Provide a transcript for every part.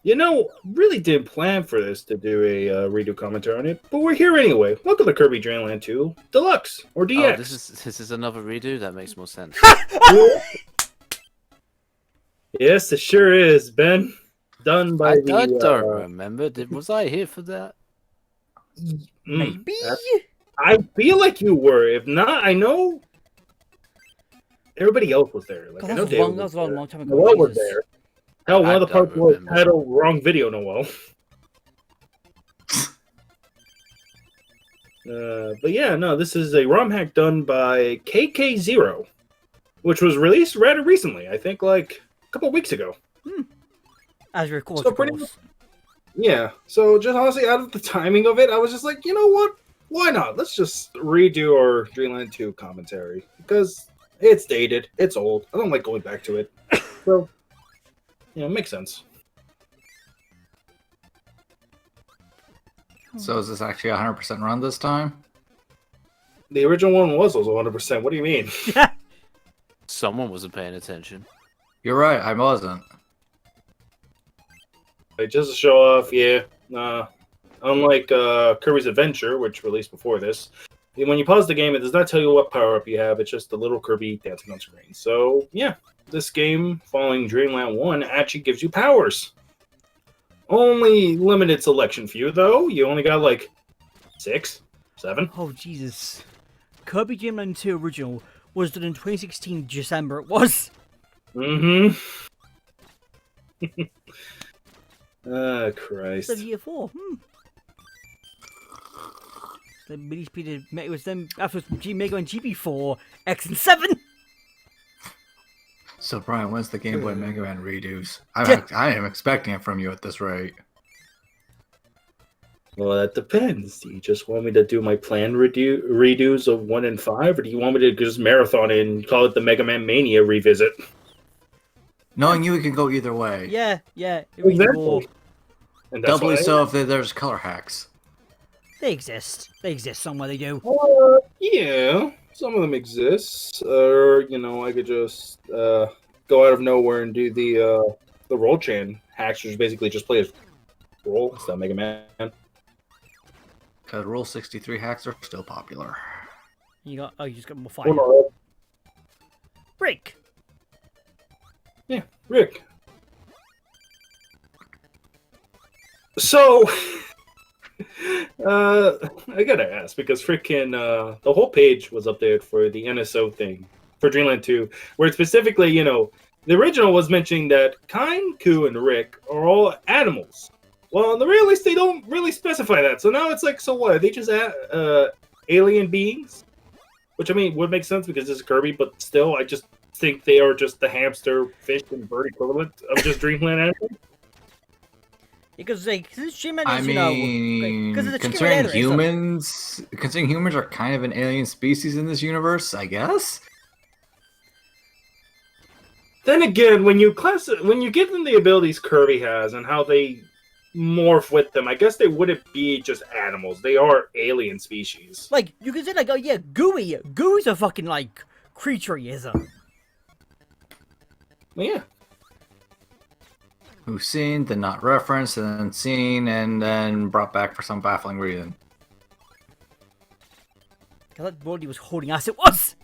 Really didn't plan for this to do a redo commentary on it, but we're here anyway. Welcome to Kirby Dreamland 2 Deluxe or Oh, DX. this is another redo. That makes more sense. Yes, it sure is, Ben. Done by I the. don't remember. Was I here for that? Maybe. I feel like you were. If not, I know everybody else was there. Like God, I know that David was a long time ago. Noel was Jesus. there. Hell, one I of the don't parts was remember. titled "Wrong Video." Noel. But yeah, no, this is a ROM hack done by kkzero, which was released rather recently. I think like a couple weeks ago. As recorded, So of pretty course. Yeah. So just honestly, out of the timing of it, I was just like, you know what? Why not? Let's just redo our Dreamland 2 commentary because it's dated, it's old. I don't like going back to it. So, it makes sense. So is this actually 100% run this time? The original one was also 100%. What do you mean? Someone wasn't paying attention. You're right, I wasn't. Like, just to show off, yeah. Unlike Kirby's Adventure, which released before this, when you pause the game, it does not tell you what power-up you have. It's just a little Kirby dancing on screen. So, yeah, this game, following Dreamland 1, actually gives you powers. Only limited selection few, though. You only got, like, 6, 7. Oh, Jesus. Kirby Dreamland 2 Original was done in 2016 December. It was. Mm-hmm. Christ. Year 4. Then it was then after G Mega and GB4, X and 7. So Brian, when's the Game Boy Mega Man redos? I am expecting it from you at this rate. Well, that depends. Do you just want me to do my planned redos of 1 and 5, or do you want me to just marathon it and call it the Mega Man Mania revisit? Knowing you, it can go either way. Yeah. It was more. And that's Doubly why- so if there's color hacks. They exist. They exist somewhere. They do. Yeah, some of them exist. Or, I could just go out of nowhere and do the roll chain hacks, which basically just play as roll instead of Mega Man. Because Rule 63 hacks are still popular. You just got more fire. Oh, no. Break. Yeah, Rick. So, I gotta ask, because freaking the whole page was updated for the NSO thing for Dreamland 2, where it's specifically, the original was mentioning that Kine, Ku, and Rick are all animals. Well, in the release, they don't really specify that. So now it's like, so what? Are they just alien beings? Which, I mean, would make sense because this is Kirby, but still, I just think they are just the hamster, fish, and bird equivalent of just Dreamland animals. Because this Dreamland I is, mean, because of the considering chicken humans are kind of an alien species in this universe, I guess. Then again, when you give them the abilities Kirby has and how they morph with them, I guess they wouldn't be just animals. They are alien species. Like, you can say, like, oh yeah, Gooey. Gooey's a fucking, like, creature, he is. Well, yeah. Who's seen, then not referenced, and then seen, and then brought back for some baffling reason. Because that body was holding us, it was!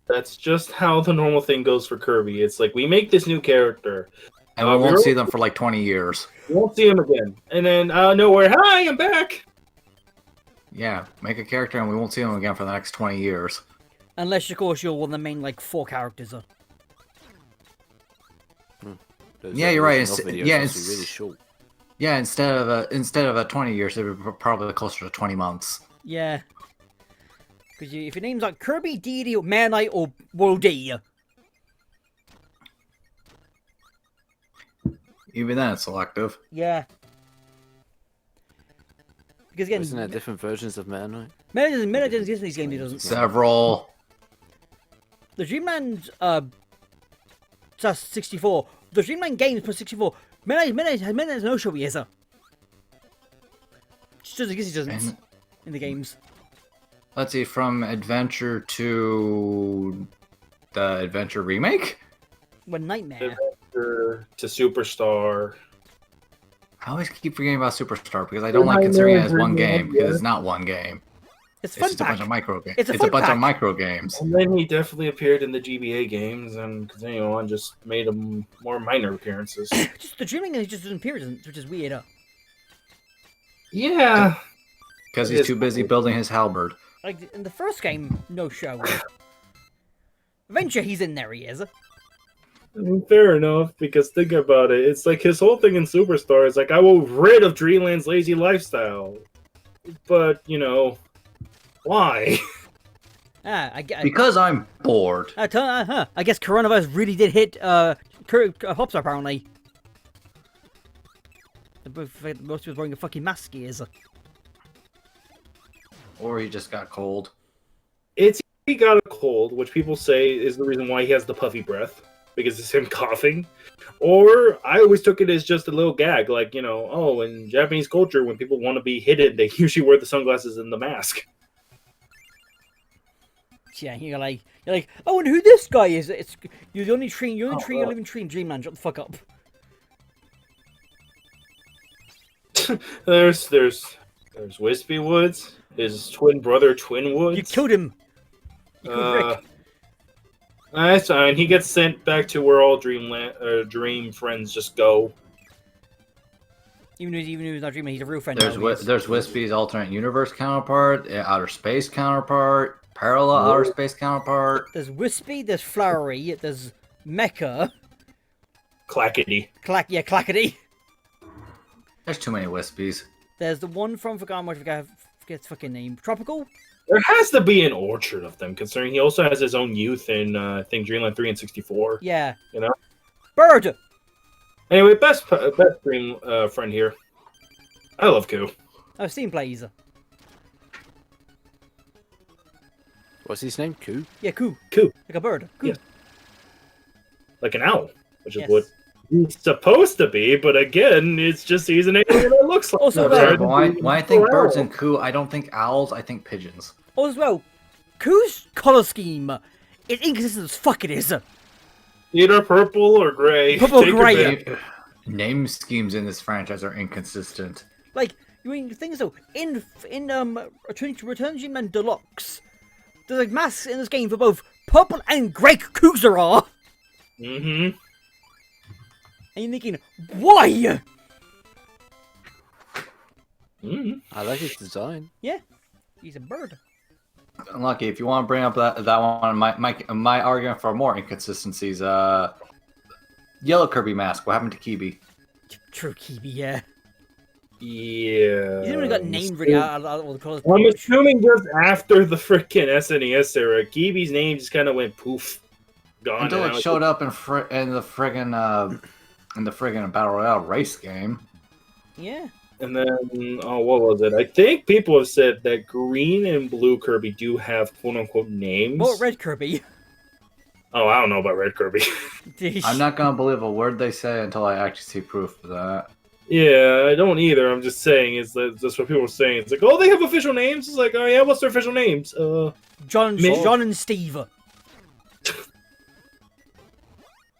That's just how the normal thing goes for Kirby. It's like, we make this new character. And we won't see them for like 20 years. We won't see him again. And then, nowhere, hi, I'm back! Yeah, make a character and we won't see them again for the next 20 years. Unless, of course, you're one of the main, like, 4 characters. Yeah, you're right. It's really short. Yeah, instead of a 20 years, it would be probably closer to 20 months. Yeah. Because if your name's like Kirby, Deity, or Manite, or Worldie. Even then, it's selective. Yeah. Because again, Isn't there different versions of Meta Knight? Meta doesn't exist in these games, he doesn't. Several. The Dreamland, just 64. The Dreamland games plus 64. Meta has no show, he is. Just doesn't exist, he doesn't. In the games. Let's see, from Adventure to the Adventure remake? When Nightmare. Adventure to Superstar. I always keep forgetting about Superstar because I don't like considering it as one game because it's not one game. It's It's fun just a bunch of pack. micro games. It's a It's fun a bunch pack. of micro games. And then he definitely appeared in the GBA games, and continuing on, just made him more minor appearances. Just the Dreamland he just doesn't appear, which is weird. Yeah. Because It he's is too busy cool. building his halberd. Like in the first game, no show. Adventure, he's in there. He is. I mean, fair enough, because think about it. It's like his whole thing in Superstar is like, I will rid of Dreamland's lazy lifestyle. But, you know, why? Because I'm bored. I guess coronavirus really did hit Hopstar apparently. Most people wearing a fucking mask. He is. Or he just got cold. It's he got a cold, which people say is the reason why he has the puffy breath, because it's him coughing. Or I always took it as just a little gag, like, you know, oh, in Japanese culture, when people want to be hidden, they usually wear the sunglasses and the mask. Yeah, you're like, oh, and who this guy is? It's you're the only tree, you're living tree in Dreamland. Shut the fuck up. There's Wispy Woods, his twin brother Twin Woods. You killed him. You killed Rick. That's fine. He gets sent back to where all Dream friends just go. Even though he's not Dreamland, he's a real friend. There's Wispy's alternate universe counterpart, outer space counterpart, parallel outer space counterpart. There's Wispy, there's Flowery, there's Mecha. Clackety. Clackety. There's too many Wispies. There's the one from forget his fucking name. Tropical? There has to be an orchard of them, considering he also has his own youth in, I think, Dreamland 3 and 64. Yeah. You know? Bird! Anyway, best Dream friend here. I love Koo. I've seen plays. What's his name? Koo? Yeah, Koo. Koo. Like a bird. Koo. Yeah. Like an owl, which is Yes. what he's supposed to be, but again, it's just he's an alien that looks like Also, that. When I think birds and coo, I don't think owls, I think pigeons. Also, as well, Koo's color scheme is inconsistent as fuck it is. Either purple or gray. Purple Take your gray. pick. Name schemes in this franchise are inconsistent. Like, I mean, the thing is though, in Return to Dreamland Deluxe, there's like masks in this game for both purple and grey kkzero. Mm-hmm. And you're thinking, why? Mm-hmm. I like his design. Yeah, he's a bird. Unlucky. If you want to bring up that one, my argument for more inconsistencies. Yellow Kirby mask. What happened to Kirby? True, Kirby, yeah. Yeah. He's even got named really out of all the colors. I'm assuming just after the freaking SNES era, Kibi's name just kind of went poof, gone. Until and I it was showed up in the friggin' Battle Royale race game. Yeah. And then, oh, what was it? I think people have said that green and blue Kirby do have quote-unquote names. What Red Kirby? Oh, I don't know about Red Kirby. I'm not gonna believe a word they say until I actually see proof of that. Yeah, I don't either. I'm just saying, that's what people are saying. It's like, oh, they have official names? It's like, oh yeah, what's their official names? John and Steve.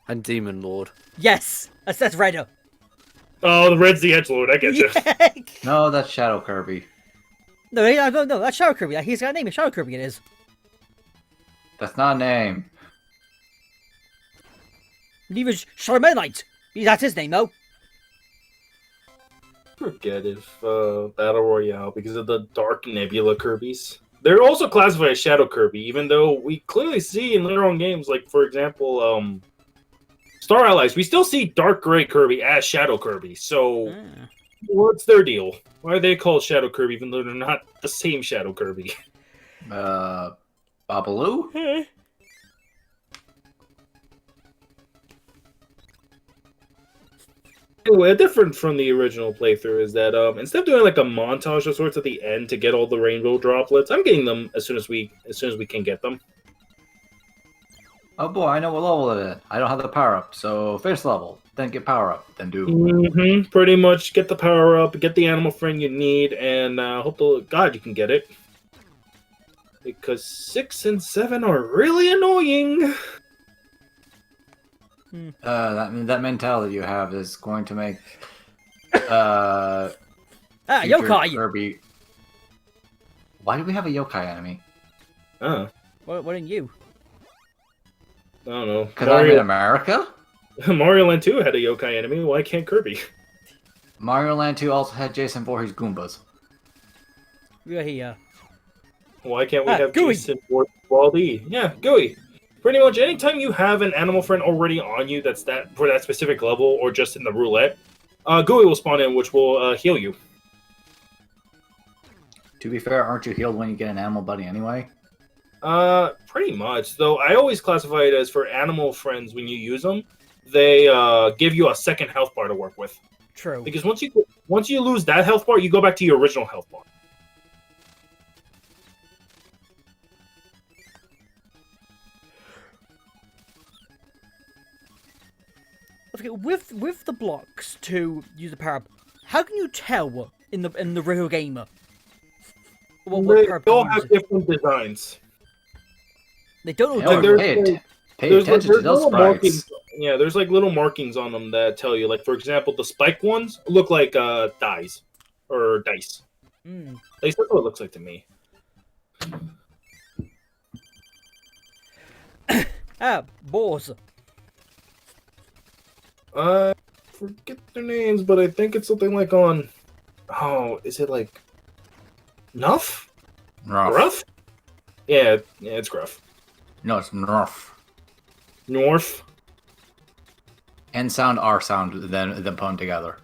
And Demon Lord. Yes, that's Red. Oh, the Red's the Edgelord, I get you. Yeah. No, that's Shadow Kirby. No, that's Shadow Kirby. He's got a name. Shadow Kirby it is. That's not a name. Neither is Shadow Meta Knight. That's his name, though. Forget if Battle Royale because of the Dark Nebula Kirbys. They're also classified as Shadow Kirby, even though we clearly see in later on games, like for example, Star Allies, we still see Dark Gray Kirby as Shadow Kirby. So, what's their deal? Why are they called Shadow Kirby even though they're not the same Shadow Kirby? Babaloo? Anyway, different from the original playthrough is that instead of doing like a montage of sorts at the end to get all the rainbow droplets, I'm getting them as soon as we can get them. Oh boy, I know what level it is. I don't have the power up, so finish level, then get power up, then do. Mm-hmm. Pretty much get the power up, get the animal friend you need, and hope to God you can get it. Because 6 and 7 are really annoying. That mentality you have is going to make future yokai! Kirby. Why do we have a yokai enemy? Oh, What didn't you? I don't know. Because I'm in America? Mario Land 2 had a yokai enemy. Why can't Kirby? Mario Land 2 also had Jason Voorhees Goombas. We are here. Why can't we have Gooey. Jason or Baldi? Yeah, Gooey. Pretty much anytime you have an animal friend already on you that's for that specific level or just in the roulette, Gooey will spawn in, which will heal you. To be fair, aren't you healed when you get an animal buddy anyway? Pretty much. Though I always classify it as for animal friends when you use them, they give you a second health bar to work with. True. Because once you lose that health bar, you go back to your original health bar. Okay, with the blocks to use the power up, how can you tell in the real gamer what They power up all to have use? different designs. They don't Hey, know. there's- pay There's attention to those little sprites. markings. Yeah, there's like little markings on them that tell you. Like for example, the spike ones look like dice or dice. Mm. At least that's what it looks like to me. Boars. Forget their names, but I think it's something like on. Oh, is it like Nuff? Gruff? Yeah, it's Gruff. No, it's Nerf. North. N sound, R sound, then put them together.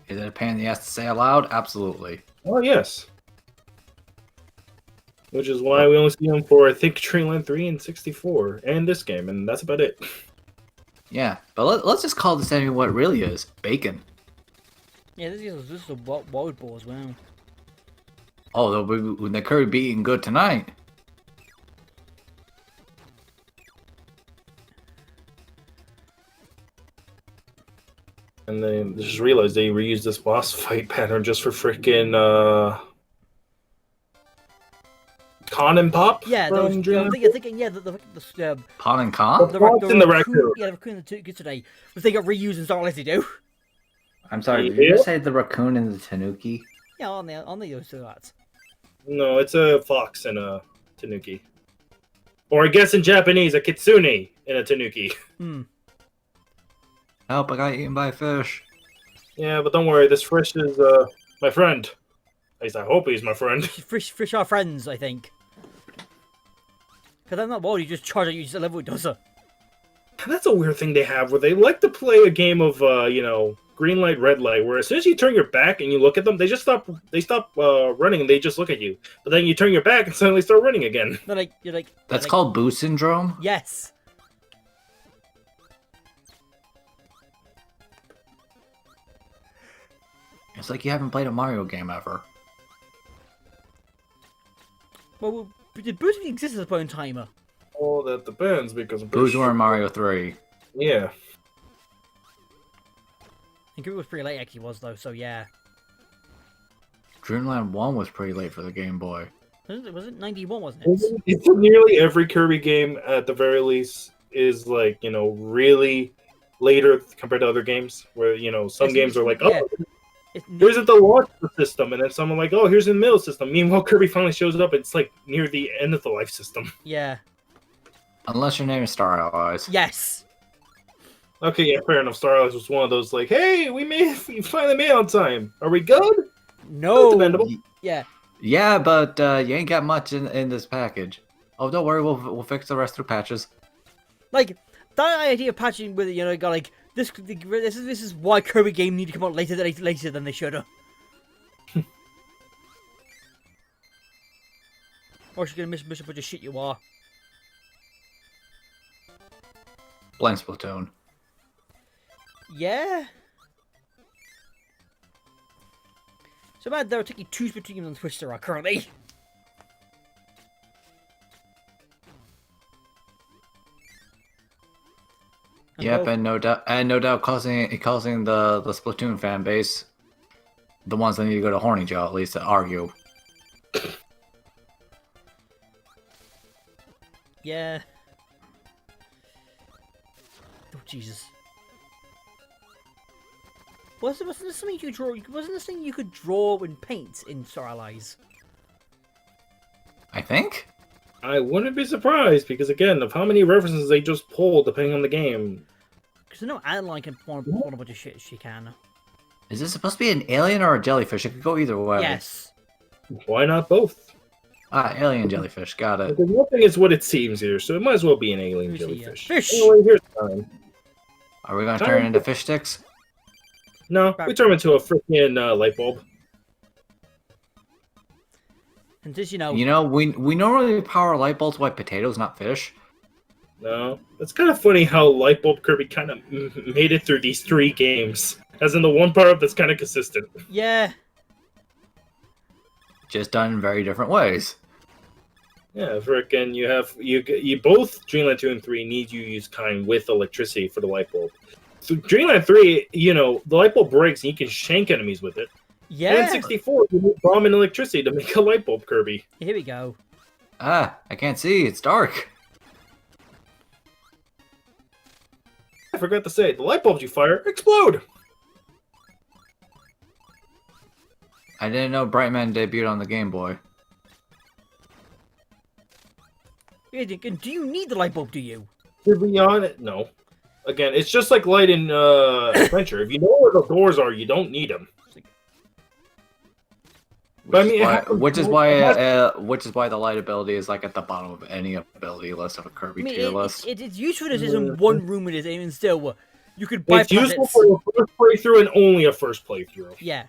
Is it a pain in the ass to say aloud? Absolutely. Oh yes. Which is why we only see them for I think Dreamland 3 and 64, and this game, and that's about it. Yeah, but let's just call this enemy what it really is. Bacon. Yeah, this is a wild boars. Wow. Oh, they could be eating good tonight. And they just realized they reused this boss fight pattern just for freaking Con and Pop. Yeah, from those. Dreamland. I'm thinking. Yeah, the Pon and Con? Fox and the raccoon. Yeah, the raccoon and the today. Which they got reused in Star Wars, they do. I'm sorry, did Yeah. you say the raccoon and the tanuki? Yeah, on the those two lads. No, it's a fox and a tanuki. Or I guess in Japanese, a kitsune and a tanuki. Hmm. Help, I got eaten by a fish. Yeah, but don't worry, this fish is my friend. At least I hope he's my friend. Fish are friends, I think. Because I'm not worried, you just charge at you just a level it does it. That's a weird thing they have where they like to play a game of green light, red light, where as soon as you turn your back and you look at them, they stop running and they just look at you. But then you turn your back and suddenly start running again. You're like That's called Boo Syndrome? yes. It's like you haven't played a Mario game ever. Well, did Boost even exist at the point in time? Oh, that depends because I'm pretty Boo's were in Mario 3. Yeah. I think it was pretty late, actually, was though. So yeah. Dreamland 1 was pretty late for the Game Boy. Was it 91? Wasn't it? It's nearly every Kirby game at the very least is like really later compared to other games where some games are like here's at the launch system, and then someone like, oh, here's in the middle system. Meanwhile, Kirby finally shows up. It's like near the end of the life system. Yeah. Unless your name is Star Allies. Yes. Okay, yeah, fair enough. Star Wars was one of those like, hey, we finally made it on time. Are we good? No. That's commendable. Yeah. Yeah, but you ain't got much in this package. Oh, don't worry, we'll fix the rest through patches. Like that idea of patching with it, got like this is why Kirby game need to come out later than they should have. Or she's gonna miss a bunch of shit you are. Blame Splatoon. Yeah. So bad there are taking 2 Splatoon games on Twitch there are currently. Yep, and no doubt causing the Splatoon fan base, the ones that need to go to Horny Joe at least, to argue. Yeah. Jesus. Wasn't this something you could draw? Wasn't this thing you could draw and paint in Star Allies? I think. I wouldn't be surprised because again of how many references they just pulled depending on the game. Because I know Adeline can want a bunch of shit. She can. Is this supposed to be an alien or a jellyfish? It could go either way. Yes. Why not both? Alien jellyfish. Got it. Because nothing is what it seems here, so it might as well be an alien Here's the, jellyfish. fish. Anyway, here's time. Are we gonna turn it into fish sticks? No, we turn him into a freaking light bulb. And just you know, We normally power light bulbs by potatoes, not fish. No, it's kind of funny how light bulb Kirby kind of made it through these 3 games, as in the one power-up that's kind of consistent. yeah. Just done in very different ways. Yeah, frickin' you both Dreamland 2 and 3 need you use kind with electricity for the light bulb. So Dreamland 3, the light bulb breaks and you can shank enemies with it. Yeah. And 64, you need bomb and electricity to make a light bulb Kirby. Here we go. I can't see. It's dark. I forgot to say, the light bulbs you fire explode. I didn't know Brightman debuted on the Game Boy. Do you need the light bulb? Do you? To be honest, no. Again, it's just like light in Adventure. If you know where the doors are, you don't need them. Which is why the light ability is like at the bottom of any ability list of a Kirby tier list. It's useful as in one room it is, even still, you could bypass It's useful it. for a first playthrough and only a first playthrough. Yeah.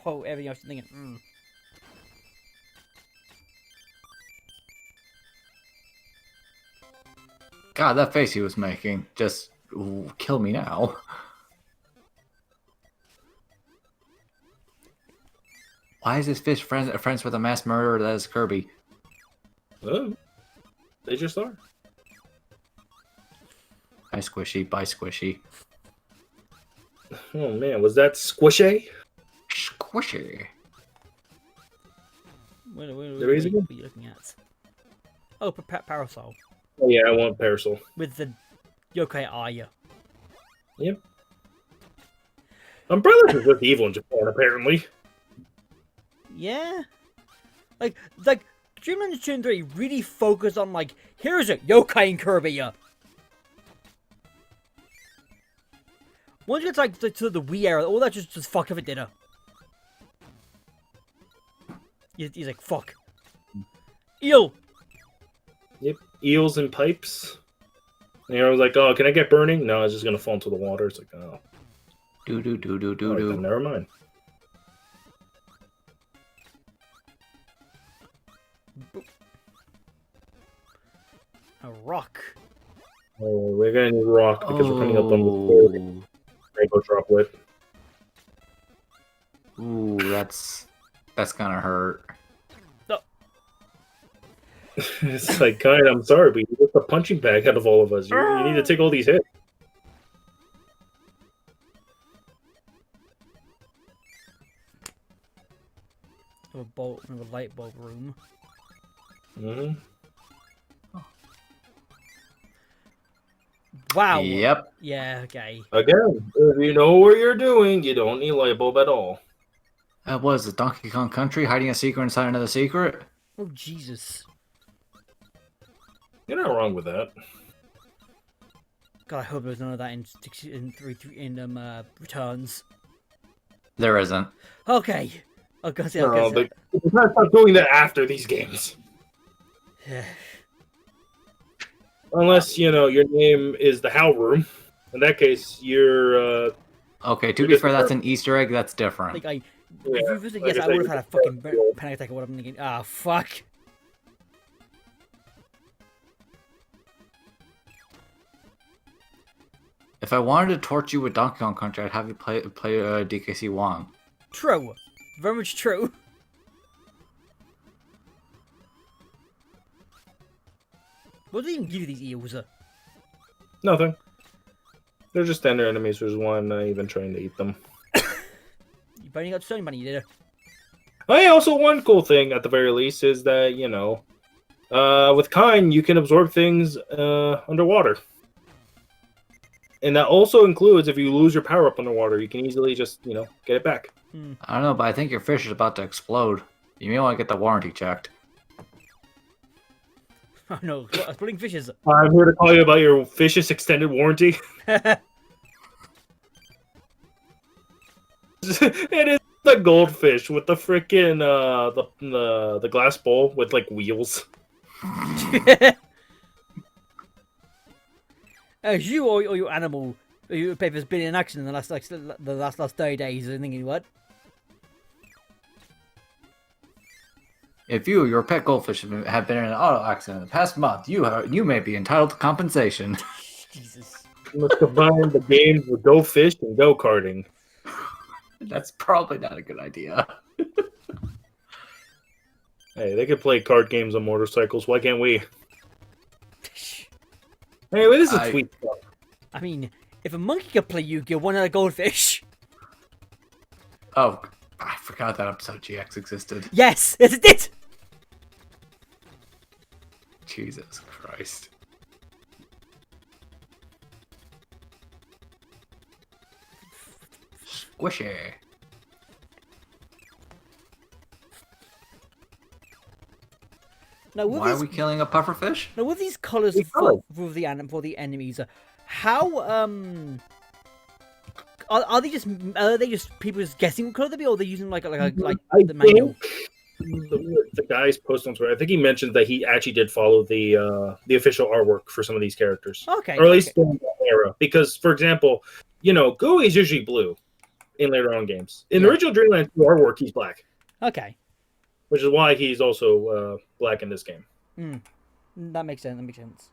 Whoa, everything else I'm thinking, God, that face he was making just kill me now. Why is this fish friends with a mass murderer that is Kirby? Oh, they just are. Bye squishy, bye squishy. Oh man, was that squishy? Squishy. what There are is you again? looking at? Oh, parasol. Oh yeah, I want Parasol. With the yokai eye. Yep. Umbrellas is just evil in Japan, apparently. Yeah. Like Dreamland 2 and 3 really focused on here's a yokai in Kirby. Once you get to the Wii era, all that just fucked up it did. He's like, fuck. Eel! Yep, eels and pipes. And I was like, oh, can I get burning? No, it's just gonna fall into the water. It's like, oh. Do. Alright, then never mind. A rock. Oh, we're gonna need rock because we're coming up on the third rainbow droplet. Ooh, that's gonna hurt. It's like, kind I'm sorry, but you're just a punching bag out of all of us. You need to take all these hits. Of a light bulb room. Mm-hmm. Wow. Yep. Yeah, okay. Again, if you know what you're doing, you don't need light bulb at all. What is it, Donkey Kong Country? Hiding a secret inside another secret? Oh, Jesus. You're not wrong with that. God, I hope there's none of that in Returns. There isn't. Okay. I was gonna say, No, but you gotta stop doing that after these games. Unless, your name is the Howl Room. In that case, you're, Okay, to be fair, that's an Easter egg. That's different. if Yeah, you said like yes, I I would have said, had a fucking panic attack of what I'm thinking. Ah, fuck. If I wanted to torture you with Donkey Kong Country, I'd have you play DKC Wong. True. Very much true. What do they even give you these eels? nothing. They're just standard enemies. There's one not even trying to eat them. You barely got Stony Bunny, you did. Oh, yeah, also one cool thing at the very least is that, with Kine, you can absorb things underwater. And that also includes if you lose your power up underwater, you can easily just, get it back. I don't know, but I think your fish is about to explode. You may want to get the warranty checked. Oh no, exploding fishes. I'm here to call you about your fish's extended warranty. It is the goldfish with the freaking the glass bowl with like wheels. As you or your animal, your paper's been in action in the last 30 days, and thinking what? If you or your pet goldfish have been in an auto accident in the past month, you may be entitled to compensation. Jesus. You must combine the games with Go Fish and Go Karting. That's probably not a good idea. Hey, they could play card games on motorcycles. Why can't we? Hey, this is a tweet. I mean, if a monkey could play Yu-Gi-Oh, why not a goldfish? Oh, I forgot that episode GX existed. Yes, it did. Jesus Christ. Squishy. Now, Why are we killing a pufferfish? Now, with these colors for the enemies, how are they just people just guessing what color they be, or are they using like the manual? The guy's post on Twitter, I think he mentioned that he actually did follow the official artwork for some of these characters. Okay, or at least in that era. Because, for example, Gooey is usually blue in later on games. In the original Dreamland artwork, he's black. Okay. Which is why he's also black in this game. That makes sense.